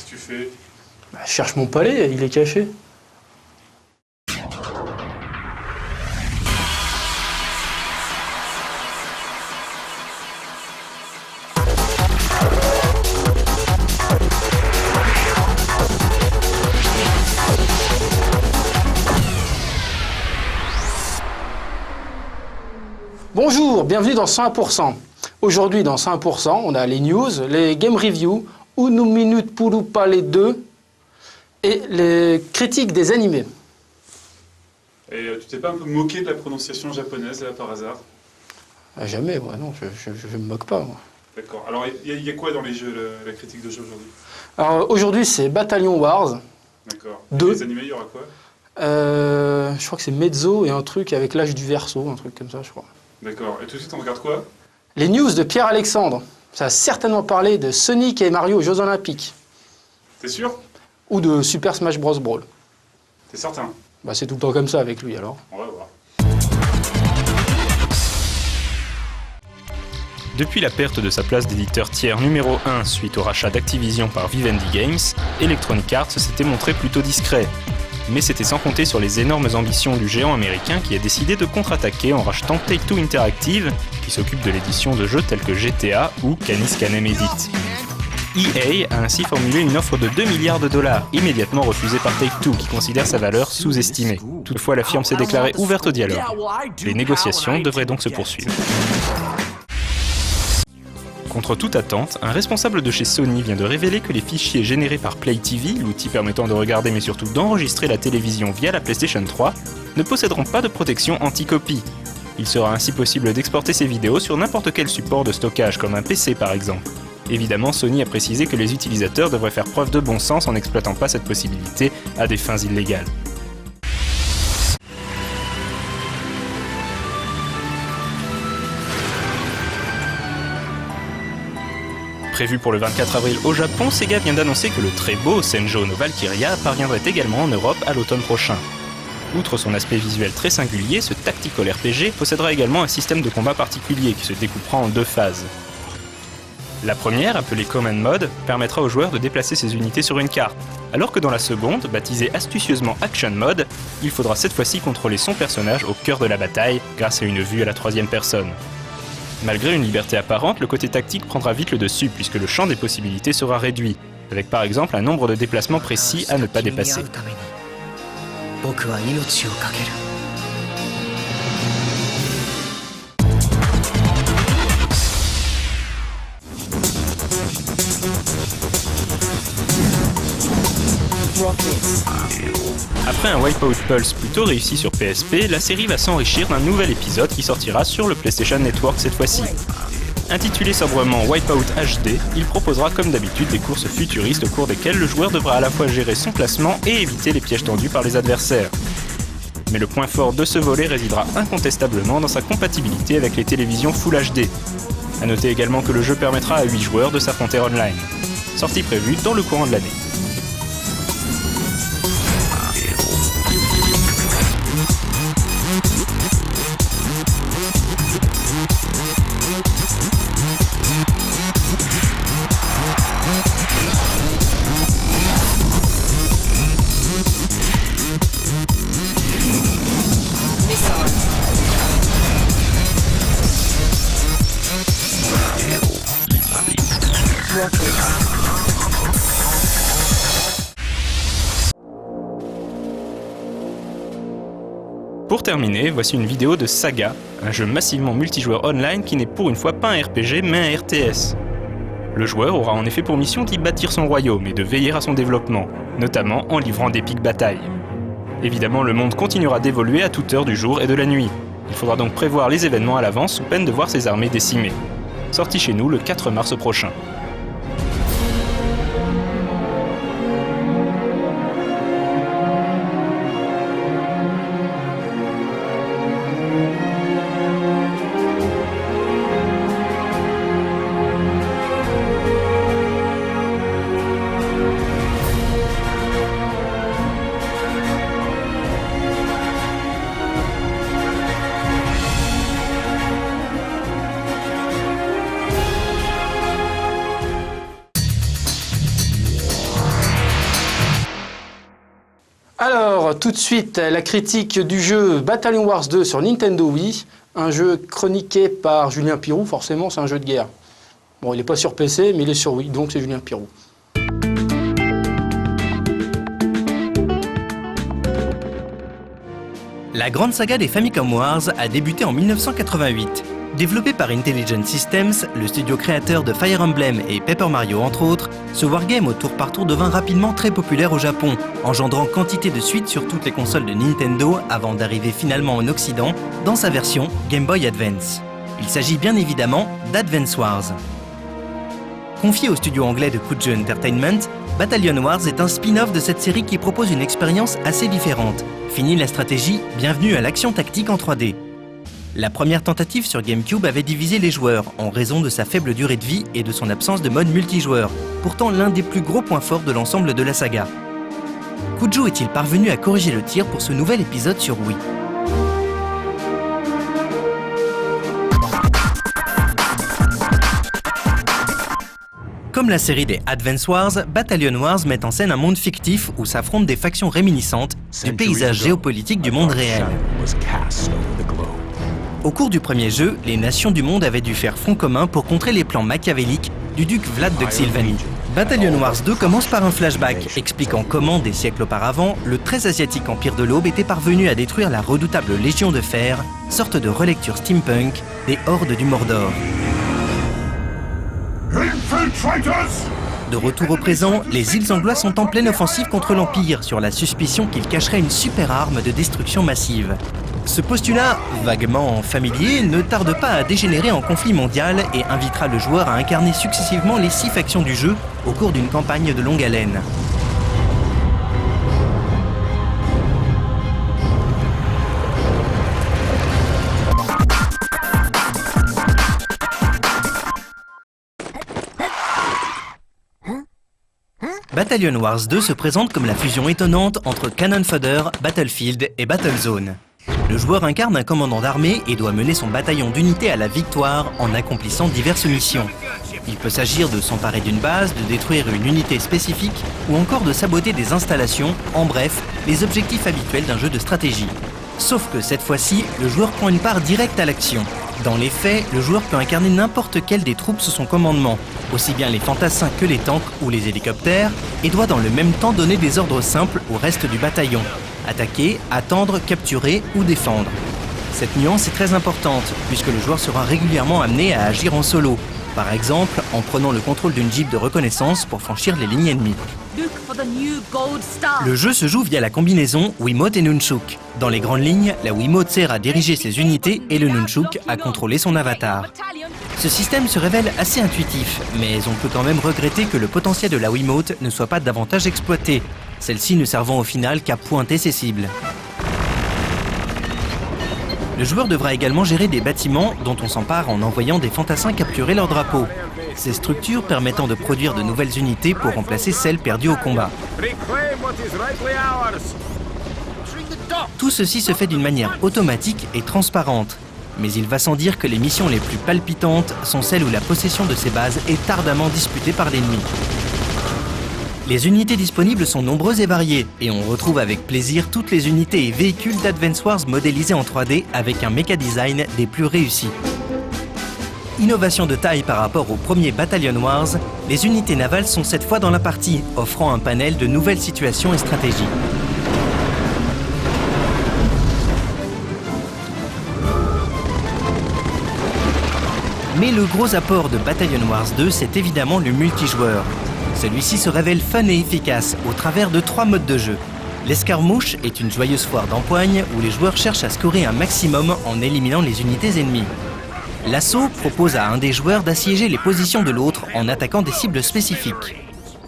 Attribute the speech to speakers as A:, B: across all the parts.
A: que tu fais?
B: Bah, je cherche mon palais, il est caché. Bonjour, bienvenue dans 100%. Aujourd'hui, dans 100%, on a les news, les game reviews, une minute pour parler d'eux et les critiques des animés.
A: Et tu t'es pas un peu moqué de la prononciation japonaise, là, par hasard?
B: Jamais, moi, non, je me moque pas, moi.
A: D'accord. Alors, il y a quoi dans les jeux, la critique de jeu aujourd'hui?
B: Alors, aujourd'hui, c'est Battalion Wars.
A: D'accord.
B: Deux.
A: Les animés, il y aura quoi?
B: Je crois que c'est Mezzo et un truc avec l'âge du Verseau, un truc comme ça, je crois.
A: D'accord. Et tout de suite, on regarde quoi?
B: Les news de Pierre-Alexandre. Ça a certainement parlé de Sonic et Mario aux Jeux Olympiques.
A: T'es sûr?
B: Ou de Super Smash Bros. Brawl.
A: T'es certain?
B: Bah, c'est tout le temps comme ça avec lui, alors.
A: On va voir.
C: Depuis la perte de sa place d'éditeur tiers numéro 1 suite au rachat d'Activision par Vivendi Games, Electronic Arts s'était montré plutôt discret. Mais c'était sans compter sur les énormes ambitions du géant américain qui a décidé de contre-attaquer en rachetant Take-Two Interactive, qui s'occupe de l'édition de jeux tels que GTA ou Canis Canem Edit. EA a ainsi formulé une offre de 2 milliards de dollars, immédiatement refusée par Take-Two, qui considère sa valeur sous-estimée. Toutefois, la firme s'est déclarée ouverte au dialogue. Les négociations devraient donc se poursuivre. Contre toute attente, un responsable de chez Sony vient de révéler que les fichiers générés par Play TV, l'outil permettant de regarder mais surtout d'enregistrer la télévision via la PlayStation 3, ne posséderont pas de protection anti-copie. Il sera ainsi possible d'exporter ces vidéos sur n'importe quel support de stockage, comme un PC par exemple. Évidemment, Sony a précisé que les utilisateurs devraient faire preuve de bon sens en n'exploitant pas cette possibilité à des fins illégales. Prévu pour le 24 avril au Japon, Sega vient d'annoncer que le très beau Senjo no Valkyria parviendrait également en Europe à l'automne prochain. Outre son aspect visuel très singulier, ce tactical RPG possédera également un système de combat particulier qui se découpera en deux phases. La première, appelée Command Mode, permettra aux joueurs de déplacer ses unités sur une carte, alors que dans la seconde, baptisée astucieusement Action Mode, il faudra cette fois-ci contrôler son personnage au cœur de la bataille grâce à une vue à la troisième personne. Malgré une liberté apparente, le côté tactique prendra vite le dessus puisque le champ des possibilités sera réduit, avec par exemple un nombre de déplacements précis à ne pas dépasser. Après un Wipeout Pulse plutôt réussi sur PSP, la série va s'enrichir d'un nouvel épisode qui sortira sur le PlayStation Network cette fois-ci. Intitulé sobrement Wipeout HD, il proposera comme d'habitude des courses futuristes au cours desquelles le joueur devra à la fois gérer son placement et éviter les pièges tendus par les adversaires. Mais le point fort de ce volet résidera incontestablement dans sa compatibilité avec les télévisions Full HD. A noter également que le jeu permettra à 8 joueurs de s'affronter online. Sortie prévue dans le courant de l'année. Pour terminer, voici une vidéo de Saga, un jeu massivement multijoueur online qui n'est pour une fois pas un RPG mais un RTS. Le joueur aura en effet pour mission d'y bâtir son royaume et de veiller à son développement, notamment en livrant d'épiques batailles. Évidemment, le monde continuera d'évoluer à toute heure du jour et de la nuit. Il faudra donc prévoir les événements à l'avance sous peine de voir ses armées décimées. Sorti chez nous le 4 mars prochain.
B: Alors, tout de suite, la critique du jeu Battalion Wars 2 sur Nintendo Wii. Un jeu chroniqué par Julien Pirou, forcément, c'est un jeu de guerre. Bon, il n'est pas sur PC, mais il est sur Wii, donc c'est Julien Pirou.
C: La grande saga des Famicom Wars a débuté en 1988. Développé par Intelligent Systems, le studio créateur de Fire Emblem et Paper Mario entre autres, ce wargame au tour par tour devint rapidement très populaire au Japon, engendrant quantité de suites sur toutes les consoles de Nintendo avant d'arriver finalement en Occident dans sa version Game Boy Advance. Il s'agit bien évidemment d'Advance Wars. Confié au studio anglais de Kujo Entertainment, Battalion Wars est un spin-off de cette série qui propose une expérience assez différente. Fini la stratégie, bienvenue à l'action tactique en 3D. La première tentative sur GameCube avait divisé les joueurs en raison de sa faible durée de vie et de son absence de mode multijoueur, pourtant l'un des plus gros points forts de l'ensemble de la saga. Kujo est-il parvenu à corriger le tir pour ce nouvel épisode sur Wii ? Comme la série des Advance Wars, Battalion Wars met en scène un monde fictif où s'affrontent des factions réminiscentes du paysage géopolitique du monde réel. Au cours du premier jeu, les nations du monde avaient dû faire front commun pour contrer les plans machiavéliques du duc Vlad de Xylvanie. Battalion Wars 2 commence par un flashback expliquant comment, des siècles auparavant, le très asiatique Empire de l'Aube était parvenu à détruire la redoutable Légion de Fer, sorte de relecture steampunk des hordes du Mordor. De retour au présent, les îles Anglois sont en pleine offensive contre l'Empire sur la suspicion qu'il cacherait une super arme de destruction massive. Ce postulat, vaguement familier, ne tarde pas à dégénérer en conflit mondial et invitera le joueur à incarner successivement les 6 factions du jeu au cours d'une campagne de longue haleine. Battalion Wars 2 se présente comme la fusion étonnante entre Cannon Fodder, Battlefield et Battlezone. Le joueur incarne un commandant d'armée et doit mener son bataillon d'unités à la victoire en accomplissant diverses missions. Il peut s'agir de s'emparer d'une base, de détruire une unité spécifique ou encore de saboter des installations, en bref, les objectifs habituels d'un jeu de stratégie. Sauf que cette fois-ci, le joueur prend une part directe à l'action. Dans les faits, le joueur peut incarner n'importe quelle des troupes sous son commandement, aussi bien les fantassins que les tanks ou les hélicoptères, et doit dans le même temps donner des ordres simples au reste du bataillon. Attaquer, attendre, capturer ou défendre. Cette nuance est très importante, puisque le joueur sera régulièrement amené à agir en solo, par exemple en prenant le contrôle d'une jeep de reconnaissance pour franchir les lignes ennemies. Le jeu se joue via la combinaison Wiimote et Nunchuk. Dans les grandes lignes, la Wiimote sert à diriger ses unités et le Nunchuk à contrôler son avatar. Ce système se révèle assez intuitif, mais on peut quand même regretter que le potentiel de la Wiimote ne soit pas davantage exploité, celle-ci ne servant au final qu'à pointer ses cibles. Le joueur devra également gérer des bâtiments dont on s'empare en envoyant des fantassins capturer leur drapeau. Ces structures permettant de produire de nouvelles unités pour remplacer celles perdues au combat. Tout ceci se fait d'une manière automatique et transparente. Mais il va sans dire que les missions les plus palpitantes sont celles où la possession de ces bases est ardemment disputée par l'ennemi. Les unités disponibles sont nombreuses et variées, et on retrouve avec plaisir toutes les unités et véhicules d'Advance Wars modélisés en 3D avec un méca design des plus réussis. Innovation de taille par rapport au premier Battalion Wars, les unités navales sont cette fois dans la partie, offrant un panel de nouvelles situations et stratégies. Mais le gros apport de Battalion Wars 2, c'est évidemment le multijoueur. Celui-ci se révèle fun et efficace au travers de 3 modes de jeu. L'escarmouche est une joyeuse foire d'empoigne où les joueurs cherchent à scorer un maximum en éliminant les unités ennemies. L'assaut propose à un des joueurs d'assiéger les positions de l'autre en attaquant des cibles spécifiques.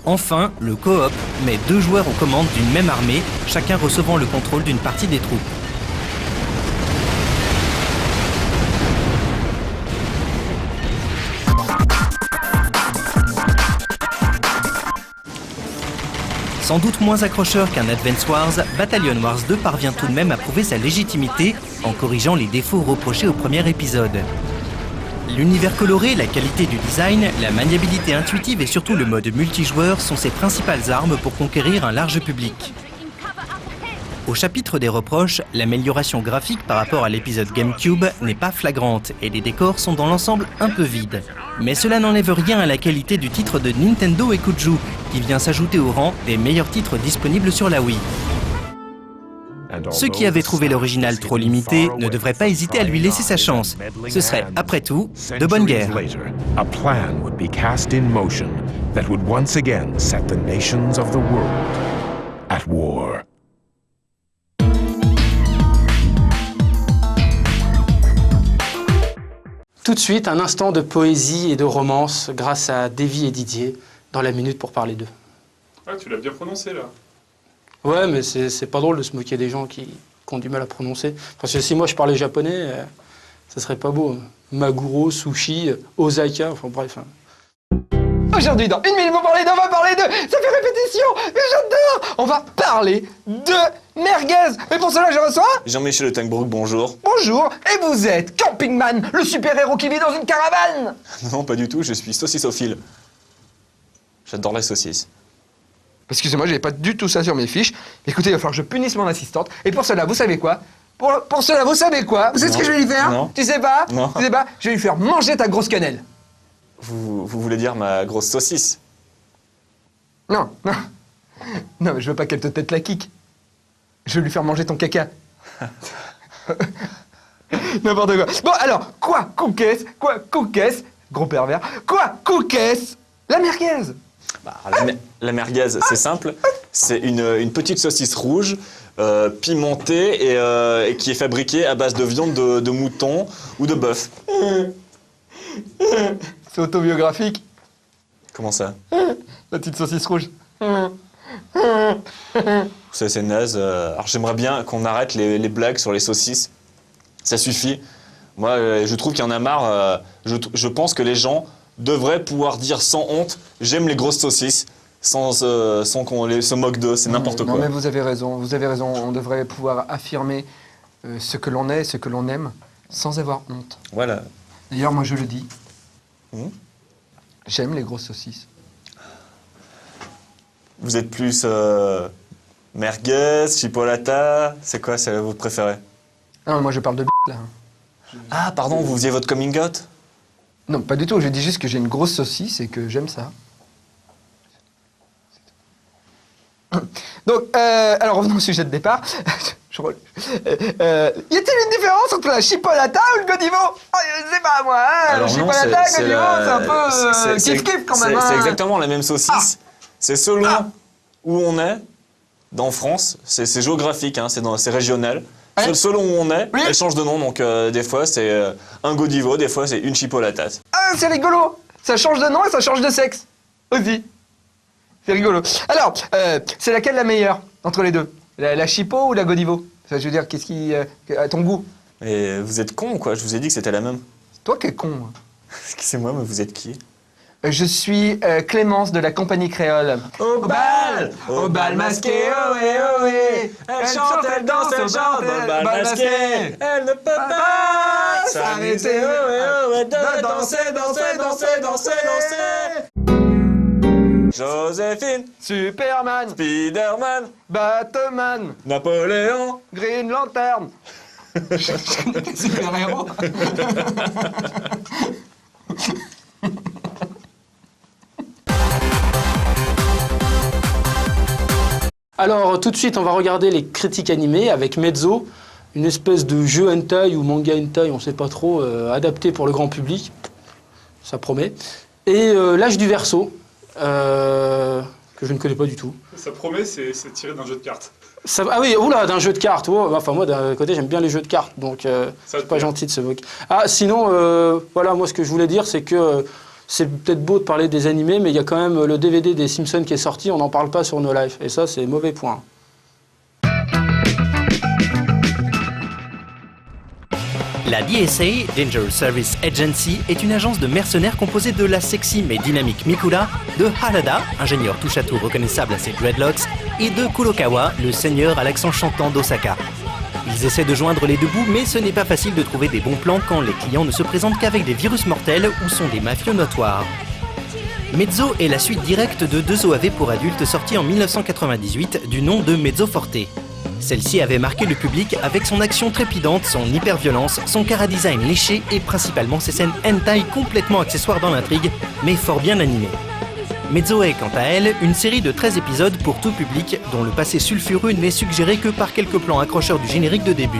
C: Enfin, le coop met 2 joueurs aux commandes d'une même armée, chacun recevant le contrôle d'une partie des troupes. Sans doute moins accrocheur qu'un Advance Wars, Battalion Wars 2 parvient tout de même à prouver sa légitimité en corrigeant les défauts reprochés au premier épisode. L'univers coloré, la qualité du design, la maniabilité intuitive et surtout le mode multijoueur sont ses principales armes pour conquérir un large public.
D: Au chapitre des reproches, l'amélioration graphique par rapport à l'épisode GameCube n'est pas flagrante et les décors sont dans l'ensemble un peu vides. Mais cela n'enlève rien à la qualité du titre de Nintendo Ekuju, qui vient s'ajouter au rang des meilleurs titres disponibles sur la Wii. Ceux qui avaient trouvé l'original trop limité ne devraient pas hésiter à lui laisser sa chance. Ce serait, après tout, de bonne guerre.
E: A plan would be cast in motion that would once again set the nations of the world at war.
B: Tout de suite, un instant de poésie et de romance grâce à Davy et Didier dans la minute pour parler d'eux.
A: Ah, tu l'as bien prononcé là.
B: Ouais, mais c'est pas drôle de se moquer des gens qui ont du mal à prononcer. Parce que si moi je parlais japonais, ça serait pas beau. Maguro, sushi, Osaka, enfin bref.
F: Aujourd'hui, dans une minute, on va parler de... Ça fait répétition, mais j'adore. On va parler de merguez. Mais pour cela, je reçois...
G: Jean-Michel Le Tangbrook, bonjour.
F: Bonjour, et vous êtes Campingman, le super-héros qui vit dans une caravane.
G: Non, pas du tout, je suis saucissophile. J'adore la saucisse.
F: Excusez-moi, j'avais pas du tout ça sur mes fiches. Écoutez, il va falloir que je punisse mon assistante. Et pour cela, vous savez quoi? Pour cela, vous savez quoi? Vous savez ce que je vais lui faire?
G: Non.
F: Tu sais pas?
G: Non.
F: Tu sais pas? Je vais lui faire manger ta grosse quenelle.
G: Vous voulez dire ma grosse saucisse?
F: Non, non. Non, mais je veux pas qu'elle te tête la kick. Je vais lui faire manger ton caca. N'importe quoi. Bon, alors, quoi, cookess? Gros pervers. Quoi, cookess? La merguez.
G: Bah, la merguez, c'est simple. C'est une petite saucisse rouge, pimentée et qui est fabriquée à base de viande de mouton ou de bœuf.
F: C'est autobiographique.
G: Comment ça?
F: La petite saucisse rouge.
G: C'est naze. Alors j'aimerais bien qu'on arrête les blagues sur les saucisses. Ça suffit. Moi, je trouve qu'il y en a marre. Je pense que les gens devraient pouvoir dire sans honte « j'aime les grosses saucisses » sans qu'on se moque d'eux. C'est n'importe quoi.
F: Non, mais vous avez raison. On devrait pouvoir affirmer ce que l'on est, ce que l'on aime, sans avoir honte.
G: Voilà.
F: D'ailleurs, moi, je le dis. J'aime les grosses saucisses.
G: Vous êtes plus merguez, chipolata, c'est quoi, c'est votre préféré?
F: Ah non, moi, je parle de là.
G: Ah, pardon, vous faisiez votre coming out?
F: Non, pas du tout. Je dis juste que j'ai une grosse saucisse et que j'aime ça. Donc, alors revenons au sujet de départ. Y a-t-il une différence entre la chipolata ou le Godivo? Oh, je sais pas moi, hein.
G: Alors
F: Le
G: non,
F: chipolata,
G: c'est
F: Godivo, c'est un peu kiff-kiff quand même.
G: C'est
F: hein.
G: exactement la même saucisse. C'est selon où on est, dans France, c'est géographique, hein, c'est régional.
F: Ouais.
G: Selon où on est,
F: Oui.
G: elle change de nom, donc des fois c'est un Godivo, des fois c'est une chipolata.
F: Ah, c'est rigolo. Ça change de nom et ça change de sexe aussi. C'est rigolo. Alors, c'est laquelle la meilleure entre les deux? La chipo ou la Godivo? Enfin, je veux dire, qu'est-ce qui... à ton goût?
G: Et vous êtes con, quoi, je vous ai dit que c'était la même.
F: C'est toi qui es con. Hein.
G: Excusez-moi, mais vous êtes qui?
F: Je suis Clémence de la compagnie créole. Au bal masqué, ohé, ohé. Elle chante, elle danse, elle chante, au bal masqué.
G: Elle ne peut pas
F: s'arrêter,
G: ohé, ohé,
F: de danser, danser, danser, danser, danser.
G: Joséphine,
F: Superman,
G: Spiderman,
F: Batman,
G: Napoléon.
F: Green Lantern. Je connais des super-héros.
B: Alors, tout de suite, on va regarder les critiques animées avec Mezzo, une espèce de jeu hentai ou manga hentai, on ne sait pas trop, adapté pour le grand public. Ça promet. Et L'âge du Verseau, que je ne connais pas du tout.
A: Ça promet, c'est tiré d'un jeu de cartes.
B: Ah oui, oula, d'un jeu de cartes. Oh, enfin, moi, d'un côté, j'aime bien les jeux de cartes, donc
A: Ça
B: c'est
A: te
B: pas
A: plaît.
B: gentil de se moquer. Ah, sinon, voilà, moi, ce que je voulais dire, c'est que c'est peut-être beau de parler des animés, mais il y a quand même le DVD des Simpsons qui est sorti, on n'en parle pas sur No Life. Et ça, c'est mauvais point.
D: La DSA, Danger Service Agency, est une agence de mercenaires composée de la sexy mais dynamique Mikula, de Harada, ingénieur touche-à-tout reconnaissable à ses dreadlocks, et de Kurokawa, le seigneur à l'accent chantant d'Osaka. Ils essaient de joindre les deux bouts, mais ce n'est pas facile de trouver des bons plans quand les clients ne se présentent qu'avec des virus mortels ou sont des mafieux notoires. Mezzo est la suite directe de deux OAV pour adultes sortis en 1998 du nom de Mezzo Forte. Celle-ci avait marqué le public avec son action trépidante, son hyper-violence, son chara-design léché et principalement ses scènes hentai complètement accessoires dans l'intrigue, mais fort bien animées. Mezzo est, quant à elle, une série de 13 épisodes pour tout public, dont le passé sulfureux n'est suggéré que par quelques plans accrocheurs du générique de début.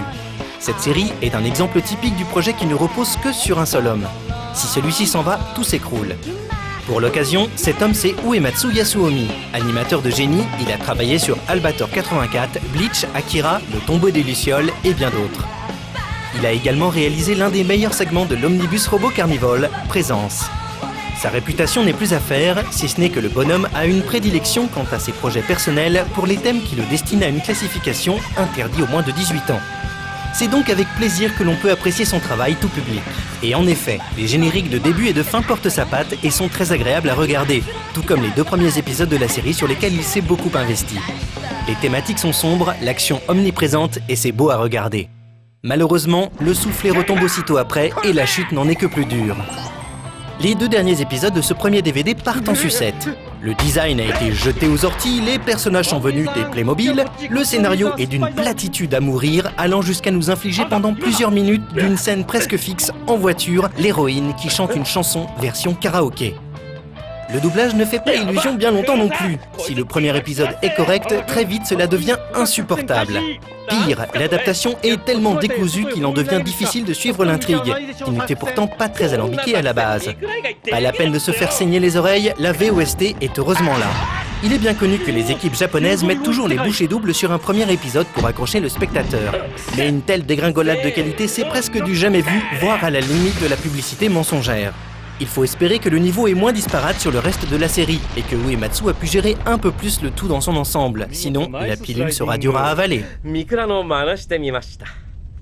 D: Cette série est un exemple typique du projet qui ne repose que sur un seul homme. Si celui-ci s'en va, tout s'écroule. Pour l'occasion, cet homme c'est Uematsu Yasuomi. Animateur de génie, il a travaillé sur Albator 84, Bleach, Akira, Le Tombeau des Lucioles et bien d'autres. Il a également réalisé l'un des meilleurs segments de l'omnibus robot Carnival, Présence. Sa réputation n'est plus à faire, si ce n'est que le bonhomme a une prédilection quant à ses projets personnels pour les thèmes qui le destinent à une classification interdite aux moins de 18 ans. C'est donc avec plaisir que l'on peut apprécier son travail tout public. Et en effet, les génériques de début et de fin portent sa patte et sont très agréables à regarder, tout comme les 2 premiers épisodes de la série sur lesquels il s'est beaucoup investi. Les thématiques sont sombres, l'action omniprésente et c'est beau à regarder. Malheureusement, le soufflet retombe aussitôt après et la chute n'en est que plus dure. Les 2 derniers épisodes de ce premier DVD partent en sucette. Le design a été jeté aux orties, les personnages sont venus des Playmobil, le scénario est d'une platitude à mourir, allant jusqu'à nous infliger pendant plusieurs minutes d'une scène presque fixe en voiture, l'héroïne qui chante une chanson version karaoké. Le doublage ne fait pas illusion bien longtemps non plus. Si le premier épisode est correct, très vite cela devient insupportable. Pire, l'adaptation est tellement décousue qu'il en devient difficile de suivre l'intrigue, qui n'était pourtant pas très alambiquée à la base. Pas la peine de se faire saigner les oreilles, la VOST est heureusement là. Il est bien connu que les équipes japonaises mettent toujours les bouchées doubles sur un premier épisode pour accrocher le spectateur. Mais une telle dégringolade de qualité, c'est presque du jamais vu, voire à la limite de la publicité mensongère. Il faut espérer que le niveau est moins disparate sur le reste de la série et que Uematsu a pu gérer un peu plus le tout dans son ensemble, sinon la pilule sera dure à avaler.
H: ミクラの真似してみました。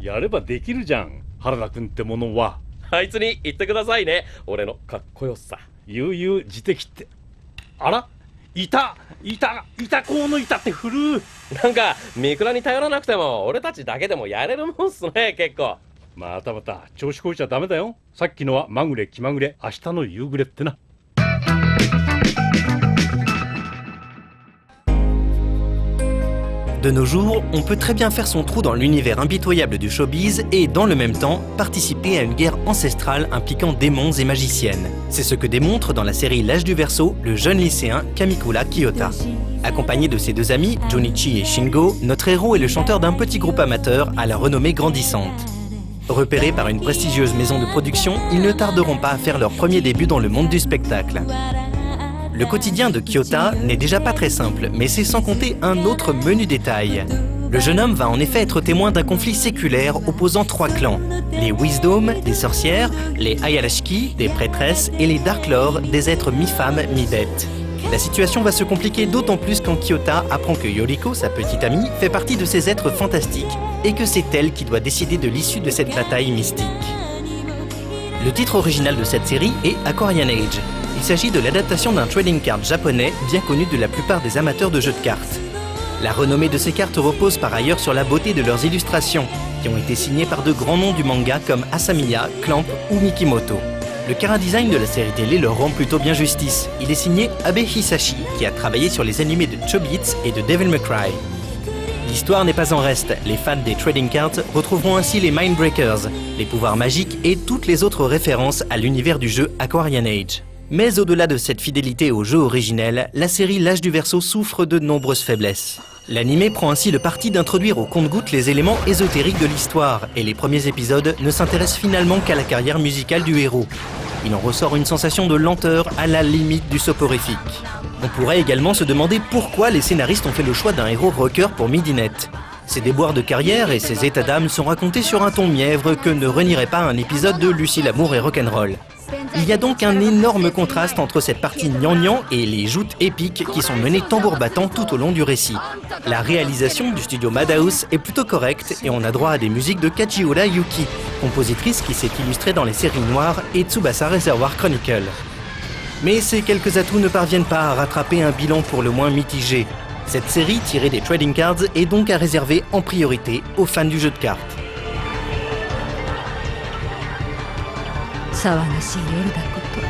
I: やればできるじゃん、原田君ってものは。
H: あいつに言ってくださいね、俺のかっこよさ。
I: 悠々自適って。あら、いたこう抜いたって振る。
H: なんかミクラに頼らなくても俺たちだけでもやれるもんっすね、結構。
I: また調子こいちゃダメだよ。さっきのはまぐれ気まぐれ、明日の夕暮れってな。
D: De nos jours, on peut très bien faire son trou dans l'univers impitoyable du showbiz et, dans le même temps, participer à une guerre ancestrale impliquant démons et magiciennes. C'est ce que démontre dans la série L'âge du Verseau le jeune lycéen Kamikura Kiyota. Accompagné de ses 2 amis, Junichi et Shingo, notre héros est le chanteur d'un petit groupe amateur à la renommée grandissante. Repérés par une prestigieuse maison de production, ils ne tarderont pas à faire leur premier début dans le monde du spectacle. Le quotidien de Kyota n'est déjà pas très simple, mais c'est sans compter un autre menu détail. Le jeune homme va en effet être témoin d'un conflit séculaire opposant 3 clans. Les Wisdom, des sorcières, les Ayarashiki, des prêtresses, et les Dark Lords, des êtres mi-femmes, mi-bêtes. La situation va se compliquer d'autant plus quand Kyota apprend que Yoriko, sa petite amie, fait partie de ces êtres fantastiques, et que c'est elle qui doit décider de l'issue de cette bataille mystique. Le titre original de cette série est Aquarian Age. Il s'agit de l'adaptation d'un trading card japonais bien connu de la plupart des amateurs de jeux de cartes. La renommée de ces cartes repose par ailleurs sur la beauté de leurs illustrations, qui ont été signées par de grands noms du manga comme Asamiya, Clamp ou Mikimoto. Le chara-design de la série télé leur rend plutôt bien justice. Il est signé Abe Hisashi, qui a travaillé sur les animés de Chobits et de Devil May Cry. L'histoire n'est pas en reste, les fans des trading cards retrouveront ainsi les Mindbreakers, les pouvoirs magiques et toutes les autres références à l'univers du jeu Aquarian Age. Mais au-delà de cette fidélité au jeu originel, la série L'âge du Verseau souffre de nombreuses faiblesses. L'anime prend ainsi le parti d'introduire au compte-gouttes les éléments ésotériques de l'histoire, et les premiers épisodes ne s'intéressent finalement qu'à la carrière musicale du héros. Il en ressort une sensation de lenteur à la limite du soporifique. On pourrait également se demander pourquoi les scénaristes ont fait le choix d'un héros rocker pour Midinette. Ses déboires de carrière et ses états d'âme sont racontés sur un ton mièvre que ne renierait pas un épisode de Lucie l'amour et rock'n'roll. Il y a donc un énorme contraste entre cette partie gnangnan et les joutes épiques qui sont menées tambour battant tout au long du récit. La réalisation du studio Madhouse est plutôt correcte et on a droit à des musiques de Kajiura Yuki, compositrice qui s'est illustrée dans les séries noires et Tsubasa Reservoir Chronicle. Mais ces quelques atouts ne parviennent pas à rattraper un bilan pour le moins mitigé. Cette série tirée des trading cards est donc à réserver en priorité aux fans du jeu de cartes.
J: 騒がしい夜だこと。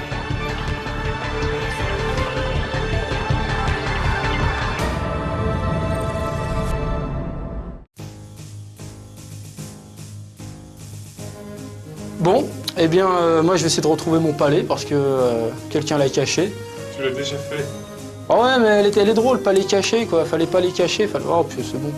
B: Bon, eh bien, moi je vais essayer de retrouver mon palais parce que quelqu'un l'a caché.
A: Tu l'as déjà fait.
B: Ah ouais, mais elle est drôle, palais caché quoi. Fallait pas les cacher. Oh, puis c'est bon.